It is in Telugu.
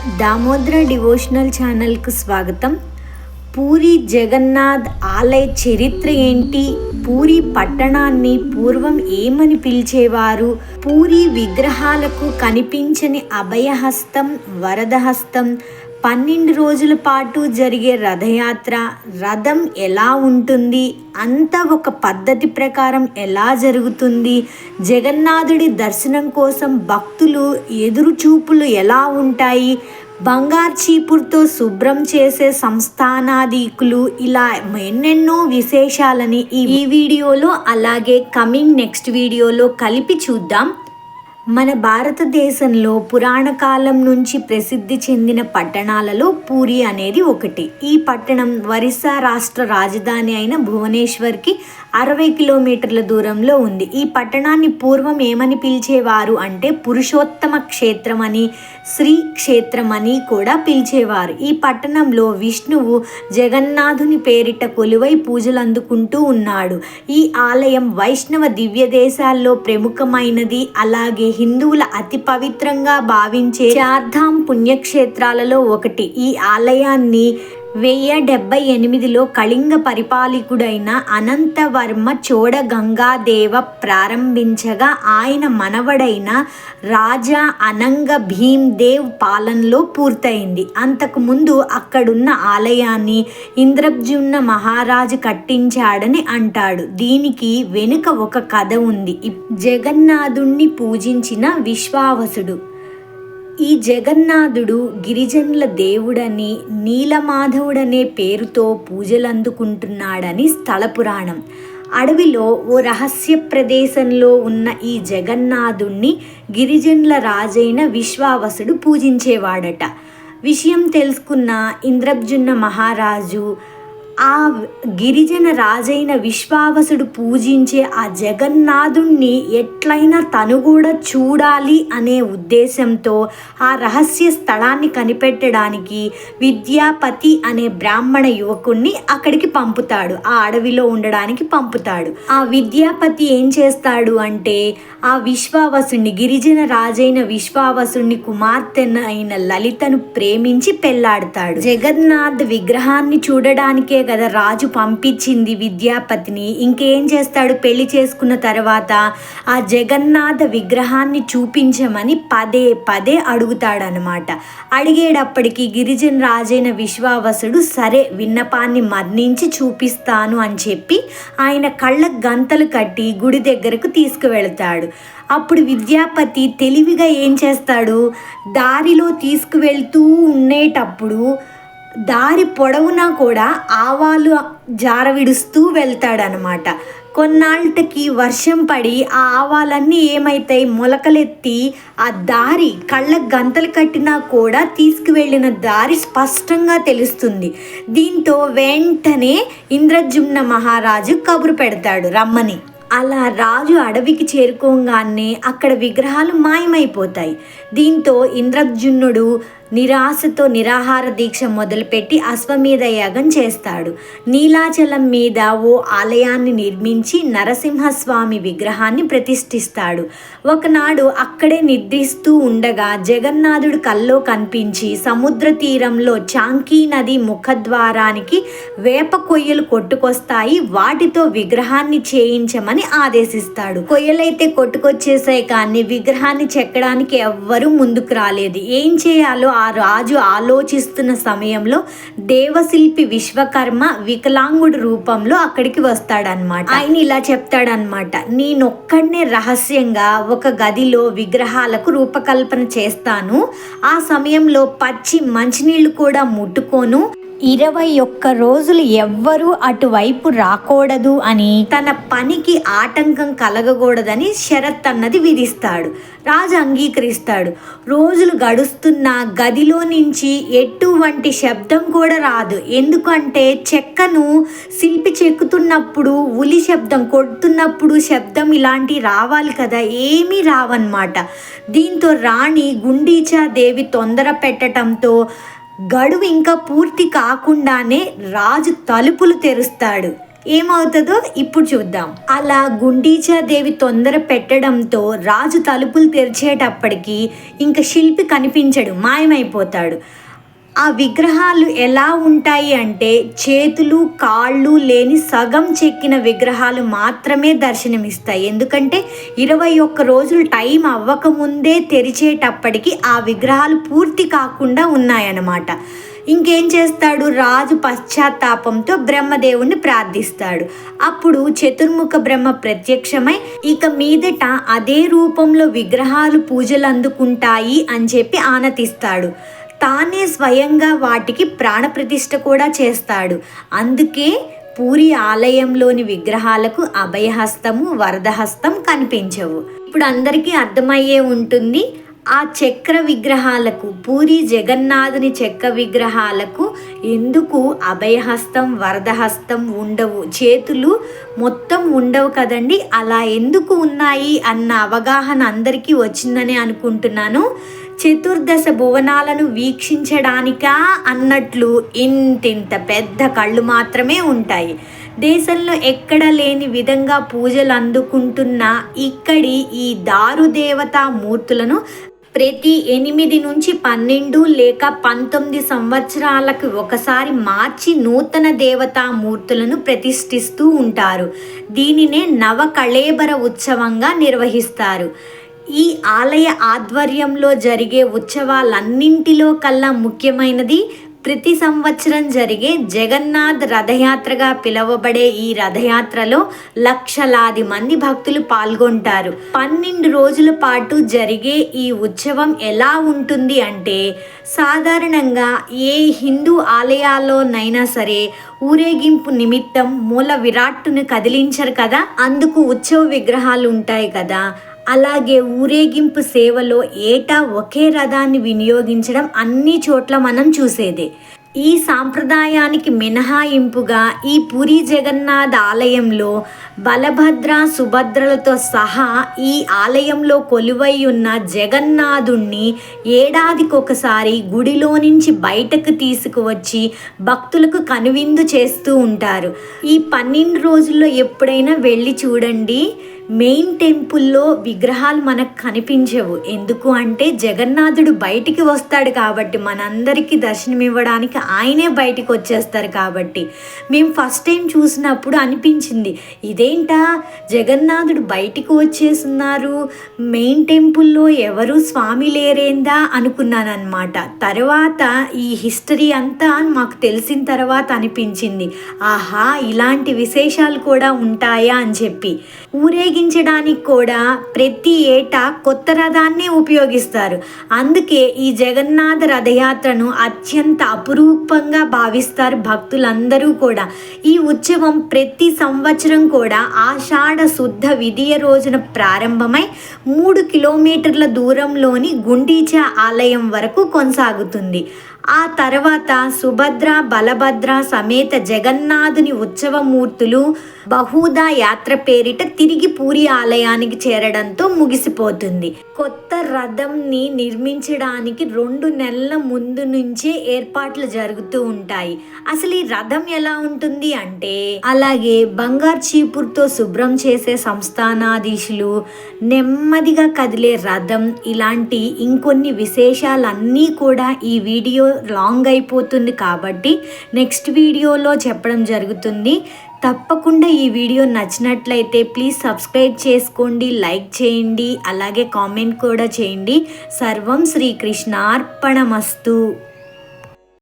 దామోదర డివోషనల్ ఛానల్కు స్వాగతం. పూరి జగన్నాథ్ ఆలయ చరిత్ర ఏంటి? పూరి పట్టణాన్ని పూర్వం ఏమని పిలిచేవారు? పూరి విగ్రహాలకు కనిపించని అభయహస్తం, వరదహస్తం, 12 రోజుల పాటు జరిగే రథయాత్ర, రథం ఎలా ఉంటుంది, అంతా ఒక పద్ధతి ప్రకారం ఎలా జరుగుతుంది, జగన్నాథుడి దర్శనం కోసం భక్తులు ఎదురుచూపులు ఎలా ఉంటాయి, బంగారు చీపురుతో శుభ్రం చేసే సంస్థానాధికులు, ఇలా ఎన్నెన్నో విశేషాలని ఈ వీడియోలో అలాగే కమింగ్ నెక్స్ట్ వీడియోలో కలిపి చూద్దాం. మన భారతదేశంలో పురాణ కాలం నుంచి ప్రసిద్ధి చెందిన పట్టణాలలో పూరి అనేది ఒకటి. ఈ పట్టణం ఒరిస్సా రాష్ట్ర రాజధాని అయిన భువనేశ్వర్కి 60 కిలోమీటర్ల దూరంలో ఉంది. ఈ పట్టణాన్ని పూర్వం ఏమని పిలిచేవారు అంటే పురుషోత్తమ క్షేత్రం అని, శ్రీ క్షేత్రం అని కూడా పిలిచేవారు. ఈ పట్టణంలో విష్ణువు జగన్నాథుని పేరిట కొలువై పూజలు అందుకుంటూ ఉన్నాడు. ఈ ఆలయం వైష్ణవ దివ్య దేశాల్లో ప్రముఖమైనది. అలాగే హిందువుల అతి పవిత్రంగా భావించే చార్ధామ్ పుణ్యక్షేత్రాలలో ఒకటి. ఈ ఆలయాన్ని 1078లో కళింగ పరిపాలకుడైన అనంతవర్మ చోడ గంగాదేవ ప్రారంభించగా ఆయన మనవడైన రాజా అనంగ భీమ్ దేవ్ పాలనలో పూర్తయింది. అంతకుముందు అక్కడున్న ఆలయాన్ని ఇంద్రజుమ్న మహారాజు కట్టించాడని అంటాడు. దీనికి వెనుక ఒక కథ ఉంది. జగన్నాథుణ్ణి పూజించిన విశ్వావసుడు. ఈ జగన్నాథుడు గిరిజనుల దేవుడని, నీలమాధవుడనే పేరుతో పూజలు అందుకుంటున్నాడని స్థల పురాణం. అడవిలో ఓ రహస్య ప్రదేశంలో ఉన్న ఈ జగన్నాథుణ్ణి గిరిజనుల రాజైన విశ్వావసుడు పూజించేవాడట. విషయం తెలుసుకున్న ఇంద్రజుమ్న మహారాజు ఆ గిరిజన రాజైన విశ్వావసుడు పూజించే ఆ జగన్నాథుణ్ణి ఎట్లయినా తను కూడా చూడాలి అనే ఉద్దేశంతో ఆ రహస్య స్థలాన్ని కనిపెట్టడానికి విద్యాపతి అనే బ్రాహ్మణ యువకుణ్ణి అక్కడికి పంపుతాడు. ఆ అడవిలో ఉండడానికి పంపుతాడు. ఆ విద్యాపతి ఏం చేస్తాడు అంటే ఆ విశ్వావసుని, గిరిజన రాజైన విశ్వావసుని కుమార్తె అయిన లలితను ప్రేమించి పెళ్లాడతాడు. జగన్నాథ్ విగ్రహాన్ని చూడడానికే కదా రాజు పంపించింది విద్యాపతిని. ఇంకేం చేస్తాడు, పెళ్లి చేసుకున్న తర్వాత ఆ జగన్నాథ విగ్రహాన్ని చూపించమని పదే పదే అడుగుతాడనమాట. అడిగేటప్పటికి గిరిజన రాజైన విశ్వావసుడు సరే విన్నపాన్ని మన్నించి చూపిస్తాను అని చెప్పి ఆయన కళ్ళకు గంతలు కట్టి గుడి దగ్గరకు తీసుకువెళతాడు. అప్పుడు విద్యాపతి తెలివిగా ఏం చేస్తాడు, దారిలో తీసుకువెళ్తూ ఉండేటప్పుడు దారి పొడవునా కూడా ఆవాలు జారవిడుస్తూ వెళ్తాడనమాట. కొన్నాళ్ళకి వర్షం పడి ఆ ఆవాలన్నీ ఏమైతాయి, మొలకలెత్తి ఆ దారి కళ్ళకు గంతలు కట్టినా కూడా తీసుకువెళ్ళిన దారి స్పష్టంగా తెలుస్తుంది. దీంతో వెంటనే ఇంద్రజుమ్న మహారాజు కబురు పెడతాడు రమ్మని. అలా రాజు అడవికి చేరుకోగానే అక్కడ విగ్రహాలు మాయమైపోతాయి. దీంతో ఇంద్రజుమ్నుడు నిరాశతో నిరాహార దీక్ష మొదలుపెట్టి అశ్వమేధ యాగం చేస్తాడు. నీలాచలం మీద ఓ ఆలయాన్ని నిర్మించి నరసింహస్వామి విగ్రహాన్ని ప్రతిష్ఠిస్తాడు. ఒకనాడు అక్కడే నిద్రిస్తూ ఉండగా జగన్నాథుడు కల్లో కనిపించి సముద్ర తీరంలో చాంకీ నది ముఖద్వారానికి వేప కొయ్యలు కొట్టుకొస్తాయి, వాటితో విగ్రహాన్ని చేయించమని ఆదేశిస్తాడు. కొయ్యలైతే కొట్టుకొచ్చేసాయి కానీ విగ్రహాన్ని చెక్కడానికి ఎవ్వరూ ముందుకు రాలేదు. ఏం చేయాలో ఆ రాజు ఆలోచిస్తున్న సమయంలో దేవశిల్పి విశ్వకర్మ వికలాంగుడి రూపంలో అక్కడికి వస్తాడనమాట. ఆయన ఇలా చెప్తాడనమాట, నేనొక్కడనే రహస్యంగా ఒక గదిలో విగ్రహాలకు రూపకల్పన చేస్తాను. ఆ సమయంలో పచ్చి మంచినీళ్లు కూడా ముట్టుకోను. 21 రోజులు ఎవ్వరూ అటువైపు రాకూడదు అని, తన పనికి ఆటంకం కలగకూడదని షరత్ అన్నది విధిస్తాడు. రాజు అంగీకరిస్తాడు. రోజులు గడుస్తున్న గదిలో నుంచి ఎటువంటి శబ్దం కూడా రాదు. ఎందుకంటే చెక్కను శిల్పి చెక్కుతున్నప్పుడు ఉలి శబ్దం, కొడుతున్నప్పుడు శబ్దం ఇలాంటివి రావాలి కదా, ఏమీ రావన్నమాట. దీంతో రాణి గుండీచాదేవి తొందర పెట్టడంతో గడువు ఇంకా పూర్తి కాకుండానే రాజు తలుపులు తెరుస్తాడు. ఏమవుతుందో ఇప్పుడు చూద్దాం. అలా గుండీచాదేవి తొందర పెట్టడంతో రాజు తలుపులు తెరిచేటప్పటికి ఇంక శిల్పి కనిపించడు, మాయమైపోతాడు. ఆ విగ్రహాలు ఎలా ఉంటాయి అంటే చేతులు కాళ్ళు లేని సగం చెక్కిన విగ్రహాలు మాత్రమే దర్శనమిస్తాయి. ఎందుకంటే 21 రోజులు టైం అవ్వకముందే తెరిచేటప్పటికి ఆ విగ్రహాలు పూర్తి కాకుండా ఉన్నాయన్నమాట. ఇంకేం చేస్తాడు రాజు? పశ్చాత్తాపంతో బ్రహ్మదేవుణ్ణి ప్రార్థిస్తాడు. అప్పుడు చతుర్ముఖ బ్రహ్మ ప్రత్యక్షమై ఇక మీదట అదే రూపంలో విగ్రహాలు పూజలు అందుకుంటాయి అని చెప్పి ఆనతిస్తాడు. తానే స్వయంగా వాటికి ప్రాణప్రతిష్ఠ కూడా చేస్తాడు. అందుకే పూరి ఆలయంలోని విగ్రహాలకు అభయహస్తము వరదహస్తం కనిపించవు. ఇప్పుడు అందరికీ అర్థమయ్యే ఉంటుంది ఆ చక్ర విగ్రహాలకు, పూరి జగన్నాథుని చెక్క విగ్రహాలకు ఎందుకు అభయహస్తం వరదహస్తం ఉండవు, చేతులు మొత్తం ఉండవు కదండి. అలా ఎందుకు ఉన్నాయి అన్న అవగాహన అందరికీ వచ్చిందని అనుకుంటున్నాను. చతుర్దశ భువనాలను వీక్షించడానికా అన్నట్లు ఇంతింత పెద్ద కళ్ళు మాత్రమే ఉంటాయి. దేశంలో ఎక్కడ లేని విధంగా పూజలు అందుకుంటున్న ఇక్కడి ఈ దారుదేవతా మూర్తులను ప్రతి 8 నుంచి 12 లేక 19 సంవత్సరాలకు ఒకసారి మార్చి నూతన దేవతా మూర్తులను ప్రతిష్ఠిస్తూ ఉంటారు. దీనినే నవకళేబర ఉత్సవంగా నిర్వహిస్తారు. ఈ ఆలయ ఆధ్వర్యంలో జరిగే ఉత్సవాలన్నింటిలో కల్లా ముఖ్యమైనది ప్రతి సంవత్సరం జరిగే జగన్నాథ్ రథయాత్రగా పిలువబడే ఈ రథయాత్రలో లక్షలాది మంది భక్తులు పాల్గొంటారు. 12 రోజుల పాటు జరిగే ఈ ఉత్సవం ఎలా ఉంటుంది అంటే సాధారణంగా ఏ హిందూ ఆలయాల్లోనైనా సరే ఊరేగింపు నిమిత్తం మూల విరాట్టును కదిలించరు కదా, అందుకు ఉత్సవ విగ్రహాలు ఉంటాయి కదా. అలాగే ఊరేగింపు సేవలో ఏటా ఒకే రథాన్ని వినియోగించడం అన్ని చోట్ల మనం చూసేదే. ఈ సాంప్రదాయానికి మినహాయింపుగా ఈ పూరి జగన్నాథ్ ఆలయంలో బలభద్ర సుభద్రలతో సహా ఈ ఆలయంలో కొలువై ఉన్న జగన్నాథుణ్ణి ఏడాదికొకసారి గుడిలో నుంచి బయటకు తీసుకువచ్చి భక్తులకు కనువిందు చేస్తూ ఉంటారు. ఈ 12 రోజుల్లో ఎప్పుడైనా వెళ్ళి చూడండి. మెయిన్ టెంపుల్లో విగ్రహాలు మనకు కనిపించవు. ఎందుకు అంటే జగన్నాథుడు బయటికి వస్తాడు కాబట్టి, మనందరికీ దర్శనం ఇవ్వడానికి ఆయనే బయటికి వచ్చేస్తారు కాబట్టి. మేము ఫస్ట్ టైం చూసినప్పుడు అనిపించింది, ఇదేంటా జగన్నాథుడు బయటికి వచ్చేస్తున్నారు, మెయిన్ టెంపుల్లో ఎవరు స్వామి లేరేందా అనుకున్నాను అనమాట. తర్వాత ఈ హిస్టరీ అంతా మాకు తెలిసిన తర్వాత అనిపించింది, ఆహా ఇలాంటి విశేషాలు కూడా ఉంటాయా అని చెప్పి. ఊరేగించడానికి కూడా ప్రతి ఏటా కొత్త రథాన్ని ఉపయోగిస్తారు. అందుకే ఈ జగన్నాథ రథయాత్రను అత్యంత అపురూపంగా భావిస్తారు భక్తులందరూ కూడా. ఈ ఉత్సవం ప్రతి సంవత్సరం కూడా ఆషాఢ శుద్ధ విదియ రోజున ప్రారంభమై 3 కిలోమీటర్ల దూరంలోని గుండీచా ఆలయం వరకు కొనసాగుతుంది. ఆ తర్వాత సుభద్ర బలభద్ర సమేత జగన్నాథుని ఉత్సవమూర్తులు బహుదా యాత్ర పేరిట తిరిగి పూరి ఆలయానికి చేరడంతో ముగిసిపోతుంది. కొత్త రథంని నిర్మించడానికి 2 నెలల ముందు నుంచే ఏర్పాట్లు జరుగుతూ ఉంటాయి. అసలు ఈ రథం ఎలా ఉంటుంది అంటే అలాగే బంగారు చీపురుతో శుభ్రం చేసే సంస్థానాధీశులు, నెమ్మదిగా కదిలే రథం, ఇలాంటి ఇంకొన్ని విశేషాలన్నీ కూడా ఈ వీడియో లాంగ్ అయిపోతుంది కాబట్టి నెక్స్ట్ వీడియోలో చెప్పడం జరుగుతుంది. తప్పకుండా ఈ వీడియో నచ్చినట్లయితే ప్లీజ్ సబ్స్క్రైబ్ చేసుకోండి, లైక్ చేయండి, అలాగే కామెంట్ కూడా చేయండి. సర్వం శ్రీకృష్ణార్పణమస్తు.